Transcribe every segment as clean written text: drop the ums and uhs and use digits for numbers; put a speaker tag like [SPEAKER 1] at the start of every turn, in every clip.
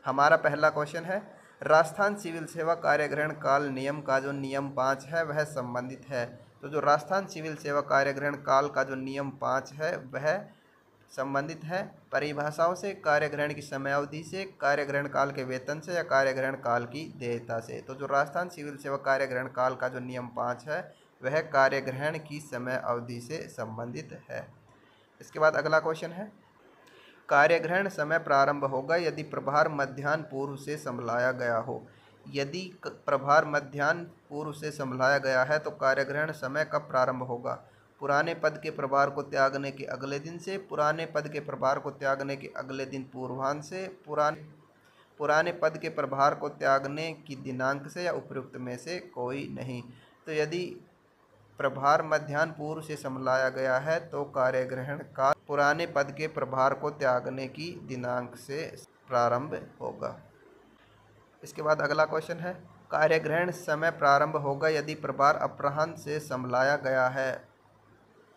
[SPEAKER 1] हमारा पहला क्वेश्चन है, राजस्थान सिविल सेवा कार्यग्रहण काल नियम का जो नियम 5 है वह संबंधित है। तो जो राजस्थान सिविल सेवा कार्यग्रहण काल का जो नियम 5 है वह संबंधित है परिभाषाओं से, कार्यग्रहण की समयावधि से, कार्यग्रहण काल के वेतन से या कार्यग्रहण काल की देयता से। तो जो राजस्थान सिविल सेवा कार्यग्रहण काल का जो नियम 5 है वह कार्यग्रहण की समय अवधि से संबंधित है। इसके बाद अगला क्वेश्चन है, कार्यग्रहण समय प्रारंभ होगा यदि प्रभार मध्याह्न पूर्व से संभलाया गया हो। यदि प्रभार मध्याह्न पूर्व से संभलाया गया है तो कार्यग्रहण समय कब प्रारंभ होगा? पुराने पद के प्रभार को त्यागने के अगले दिन से, पुराने पद के प्रभार को त्यागने के अगले दिन पूर्वाह्न से, पुराने पद के प्रभार को त्यागने की दिनांक से या उपयुक्त में से कोई नहीं। तो यदि प्रभार मध्याह्न पूर्व से संभलाया गया है तो कार्यग्रहण का पुराने पद के प्रभार को त्यागने की दिनांक से प्रारंभ होगा। इसके बाद अगला क्वेश्चन है, कार्यग्रहण समय प्रारंभ होगा यदि प्रभार अपराह्न से संभलाया गया है।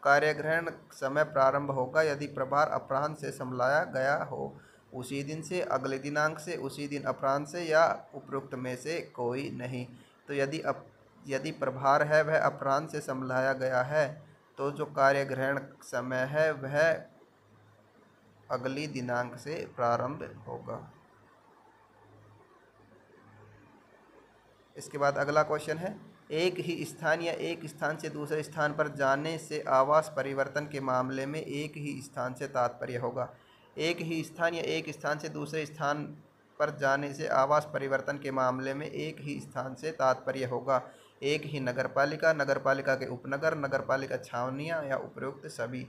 [SPEAKER 1] कार्यग्रहण समय प्रारंभ होगा यदि प्रभार अपराह्न से संभलाया गया हो, उसी दिन से, अगले दिनांक से, उसी दिन अपराह्न से या उपयुक्त में से कोई नहीं। तो यदि प्रभार है वह अपराह्न से संभलाया गया है तो जो कार्यग्रहण समय है वह अगली दिनांक से प्रारंभ होगा। इसके बाद अगला क्वेश्चन है, एक ही स्थान या एक स्थान से दूसरे स्थान पर जाने से आवास परिवर्तन के मामले में एक ही स्थान से तात्पर्य होगा। एक ही स्थान या एक स्थान से दूसरे स्थान पर जाने से आवास परिवर्तन के मामले में एक ही स्थान से तात्पर्य होगा। एक ही नगरपालिका, नगरपालिका के उपनगर, नगरपालिका छावनियाँ या उपरोक्त सभी।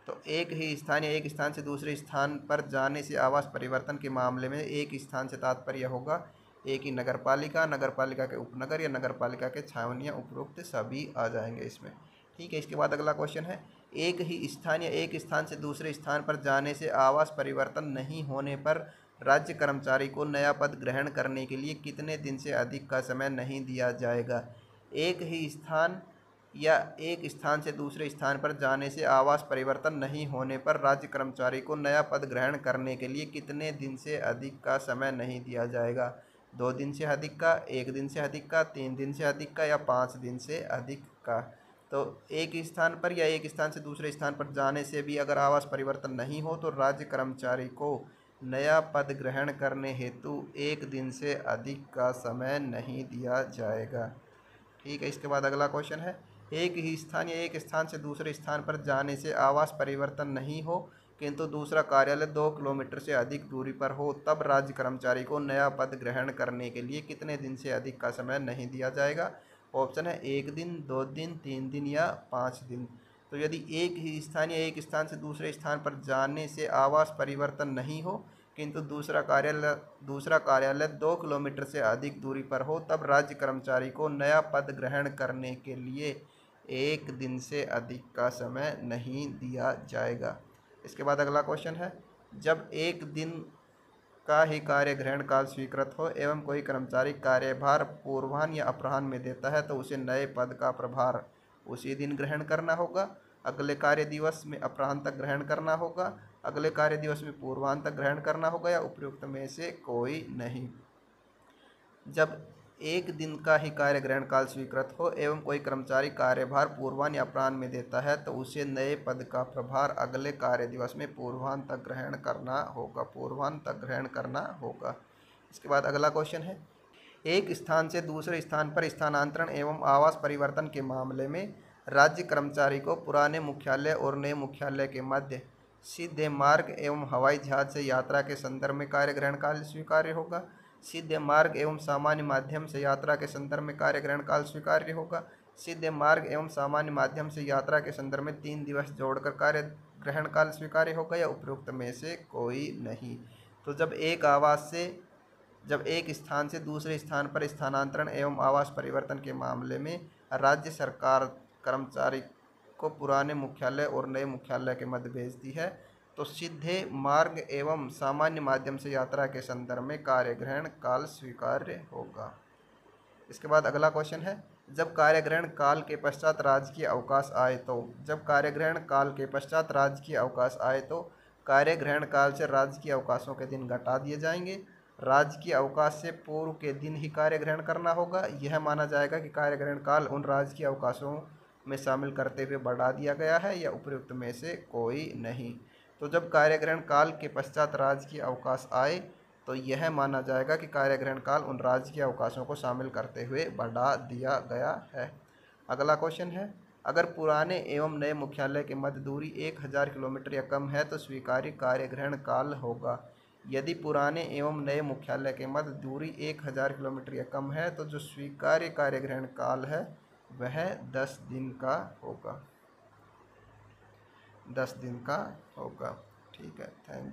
[SPEAKER 1] तो एक ही स्थान या एक स्थान से दूसरे स्थान पर जाने से आवास परिवर्तन के मामले में एक स्थान से तात्पर्य होगा। एक ही नगरपालिका, नगरपालिका के उपनगर या नगरपालिका के छावनियाँ, उपरोक्त सभी आ जाएंगे इसमें। ठीक है। इसके बाद अगला क्वेश्चन है, एक ही स्थान या एक स्थान से दूसरे स्थान पर जाने से आवास परिवर्तन नहीं होने पर राज्य कर्मचारी को नया पद ग्रहण करने के लिए कितने दिन से अधिक का समय नहीं दिया जाएगा? एक ही स्थान या एक स्थान से दूसरे स्थान पर जाने से आवास परिवर्तन नहीं होने पर राज्य कर्मचारी को नया पद ग्रहण करने के लिए कितने दिन से अधिक का समय नहीं दिया जाएगा? 2 दिन से अधिक का, 1 दिन से अधिक का, 3 दिन से अधिक का या 5 दिन से अधिक का। तो एक स्थान पर या एक स्थान से दूसरे स्थान पर जाने से भी अगर आवास परिवर्तन नहीं हो तो राज्य कर्मचारी को नया पद ग्रहण करने हेतु 1 दिन से अधिक का समय नहीं दिया जाएगा। ठीक है। इसके बाद अगला क्वेश्चन है, एक ही स्थान या एक स्थान से दूसरे स्थान पर जाने से आवास परिवर्तन नहीं हो किंतु दूसरा कार्यालय 2 किलोमीटर से अधिक दूरी पर हो, तब राज्य कर्मचारी को नया पद ग्रहण करने के लिए कितने दिन से अधिक का समय नहीं दिया जाएगा? ऑप्शन है 1 दिन, 2 दिन, 3 दिन या 5 दिन। तो यदि एक ही स्थान या एक स्थान से दूसरे स्थान पर जाने से आवास परिवर्तन नहीं हो किंतु दूसरा कार्यालय 2 किलोमीटर से अधिक दूरी पर हो, तब राज्य कर्मचारी को नया पद ग्रहण करने के लिए 1 दिन से अधिक का समय नहीं दिया जाएगा। इसके बाद अगला क्वेश्चन है, जब 1 दिन का ही कार्य ग्रहण काल स्वीकृत हो एवं कोई कर्मचारी कार्यभार पूर्वाह्न या अपराह्न में देता है तो उसे नए पद का प्रभार उसी दिन ग्रहण करना होगा, अगले कार्य दिवस में अपराह्न तक ग्रहण करना होगा, अगले कार्य दिवस में पूर्वाह्न तक ग्रहण करना होगा या उपयुक्त में से कोई नहीं। जब 1 दिन का ही कार्य ग्रहण काल स्वीकृत हो एवं कोई कर्मचारी कार्यभार पूर्वाह्न या अपराह्न में देता है तो उसे नए पद का प्रभार अगले कार्य दिवस में पूर्वाह्न तक ग्रहण करना होगा। इसके बाद अगला क्वेश्चन है, एक स्थान से दूसरे स्थान पर स्थानांतरण एवं आवास परिवर्तन के मामले में राज्य कर्मचारी को पुराने मुख्यालय और नए मुख्यालय के मध्य सीधे मार्ग एवं हवाई जहाज से यात्रा के संदर्भ में कार्य ग्रहण काल स्वीकार्य होगा, सीधे मार्ग एवं सामान्य माध्यम से यात्रा के संदर्भ में कार्य ग्रहण काल स्वीकार्य होगा, सीधे मार्ग एवं सामान्य माध्यम से यात्रा के संदर्भ में 3 दिवस जोड़कर कार्य ग्रहण काल स्वीकार्य होगा या उपयुक्त में से कोई नहीं। तो जब एक स्थान से दूसरे स्थान पर स्थानांतरण एवं आवास परिवर्तन के मामले में राज्य सरकार कर्मचारी को पुराने मुख्यालय और नए मुख्यालय के मध्य भेजती है तो सीधे मार्ग एवं सामान्य माध्यम से यात्रा के संदर्भ में कार्य ग्रहण काल स्वीकार्य होगा। इसके बाद अगला क्वेश्चन है, जब कार्यग्रहण काल के पश्चात राजकीय अवकाश आए तो कार्यग्रहण काल से राजकीय अवकाशों के दिन घटा दिए जाएंगे, राजकीय अवकाश से पूर्व के दिन ही कार्य ग्रहण करना होगा। यह माना जाएगा कि कार्य ग्रहण काल उन राजकीय अवकाशों में शामिल करते हुए बढ़ा दिया गया है या उपयुक्त में से कोई नहीं। तो जब कार्य ग्रहण काल के पश्चात राजकीय अवकाश आए तो यह माना जाएगा कि कार्य ग्रहण काल उन राजकीय अवकाशों को शामिल करते हुए बढ़ा दिया गया है। अगला क्वेश्चन है, अगर पुराने एवं नए मुख्यालय के मध्य दूरी 1000 किलोमीटर या कम है तो स्वीकार्य कार्य ग्रहण काल होगा। यदि पुराने एवं नए मुख्यालय के मध्य दूरी 1000 किलोमीटर या कम है तो जो स्वीकार्य कार्य ग्रहण काल है वह 10 दिन का होगा। 10 दिन का होगा। ठीक है, थैंक यू।